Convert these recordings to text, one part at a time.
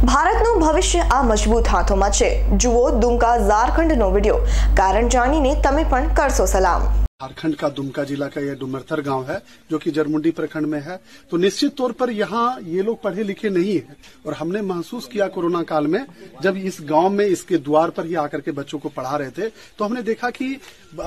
ભારતનું ભવિષ્ય આ મજબૂત હાથોમાં છે। જુઓ दुमका ઝારખંડનો વિડિયો, કારણ જાણીને તમે પણ કરશો સલામ। झारखंड का दुमका जिला का यह डुमरथर गांव है जो कि जरमुंडी प्रखंड में है। तो निश्चित तौर पर यहाँ ये लोग पढ़े लिखे नहीं है और हमने महसूस किया कोरोना काल में जब इस गांव में इसके द्वार पर ही आकर के बच्चों को पढ़ा रहे थे तो हमने देखा कि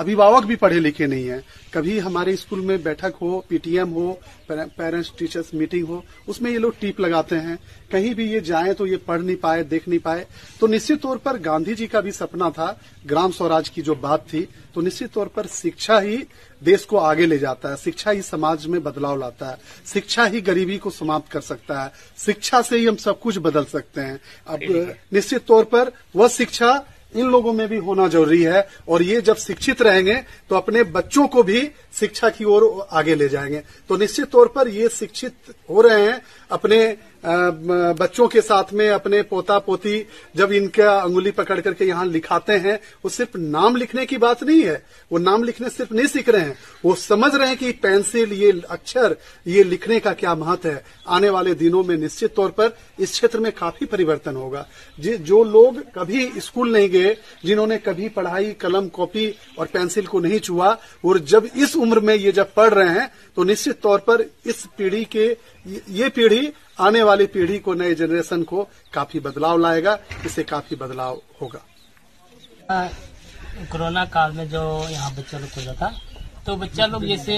अभिभावक भी पढ़े लिखे नहीं है। कभी हमारे स्कूल में बैठक हो, पीटीएम हो, पेरेंट्स टीचर्स मीटिंग हो, उसमें ये लोग टीप लगाते हैं। कहीं भी ये जाएं तो ये पढ़ नहीं पाए, देख नहीं पाए। तो निश्चित तौर पर गांधी जी का भी सपना था, ग्राम स्वराज की जो बात थी, तो निश्चित तौर पर शिक्षा ही देश को आगे ले जाता है, शिक्षा ही समाज में बदलाव लाता है, शिक्षा ही गरीबी को समाप्त कर सकता है, शिक्षा से ही हम सब कुछ बदल सकते हैं। अब निश्चित तौर पर वह शिक्षा इन लोगों में भी होना जरूरी है और ये जब शिक्षित रहेंगे तो अपने बच्चों को भी शिक्षा की ओर आगे ले जाएंगे। तो निश्चित तौर पर ये शिक्षित हो रहे हैं अपने बच्चों के साथ में, अपने पोता पोती जब इनका अंगुली पकड़ करके यहाँ लिखाते हैं, वो सिर्फ नाम लिखने की बात नहीं है, वो नाम लिखने सिर्फ नहीं सीख रहे हैं, वो समझ रहे हैं कि पेंसिल, ये अक्षर, ये लिखने का क्या महत्व है। आने वाले दिनों में निश्चित तौर पर इस क्षेत्र में काफी परिवर्तन होगा। जो लोग कभी स्कूल नहीं गए, जिन्होंने कभी पढ़ाई, कलम, कॉपी और पेंसिल को नहीं छुआ, और जब इस उम्र में ये जब पढ़ रहे हैं तो निश्चित तौर पर इस पीढ़ी के ये पीढ़ी आने वाली पीढ़ी को, नए जनरेशन को काफी बदलाव लाएगा, इससे काफी बदलाव होगा। कोरोना काल में जो यहाँ बच्चा लोग खुला था तो बच्चा लोग जैसे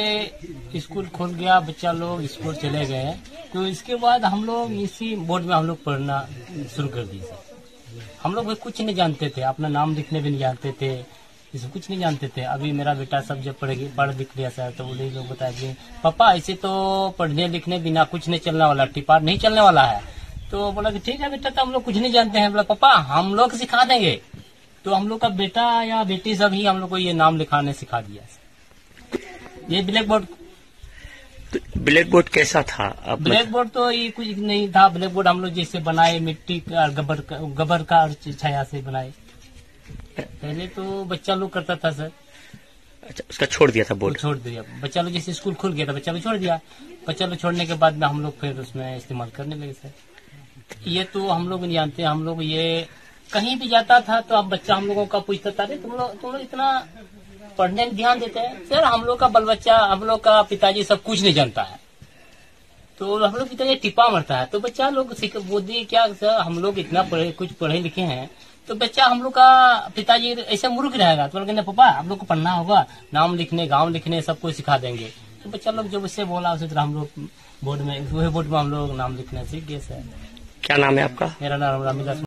स्कूल खोल गया, बच्चा लोग स्कूल चले गए, तो इसके बाद हम लोग इसी बोर्ड में हम लोग पढ़ना शुरू कर दिए। हम लोग कुछ नहीं जानते थे, अपना नाम लिखने भी नहीं जानते थे, इसमें कुछ नहीं जानते थे। अभी मेरा बेटा सब जब पढ़ लिख लिया सर, तो बोले लोग बताए कि पापा ऐसे तो पढ़ने लिखने बिना कुछ नहीं चलने वाला, टिपार नहीं चलने वाला है। तो बोला कि ठीक है बेटा, तो हम लोग कुछ नहीं जानते हैं। बोला पापा हम लोग सिखा देंगे। तो हम लोग का बेटा या बेटी सब ही हम लोग को ये नाम लिखाने सिखा दिया। ये ब्लैक बोर्ड कैसा था? ब्लैक बोर्ड तो ये कुछ नहीं था। ब्लैक बोर्ड हम लोग जैसे बनाए, मिट्टी का, गोबर का और छाया से बनाए। पहले तो बच्चा लोग करता था सर। अच्छा, उसका छोड़ दिया था बोर्ड? छोड़ दिया। बच्चा लोग जैसे स्कूल खुल गया था, बच्चा लोग छोड़ दिया। बच्चा लोग छोड़ने के बाद में हम लोग फिर उसमें इस्तेमाल करने लगे सर। ये तो हम लोग नहीं जानते। हम लोग ये कहीं भी जाता था तो अब बच्चा हम लोगों का पूछता था, तुम लोग इतना पढ़ने में ध्यान देते हैं? सर हम लोग का बल बच्चा, हम लोग का पिताजी सब कुछ नहीं जानता है, तो हम लोग पिताजी टिप्पा मरता है। तो बच्चा लोग बोलते क्या सर, हम लोग इतना कुछ पढ़े लिखे हैं, तो बच्चा हम लोग का पिताजी ऐसे मूर्ख रहेगा। तो कहते पापा हम लोग को पढ़ना होगा, नाम लिखने, गांव लिखने सब कुछ सिखा देंगे। तो बच्चा लोग जब उससे बोला उसी तरह हम लोग बोर्ड में, वही बोर्ड में हम लोग नाम लिखना सीख गए सर। क्या नाम है आपका? मेरा नाम रामदास।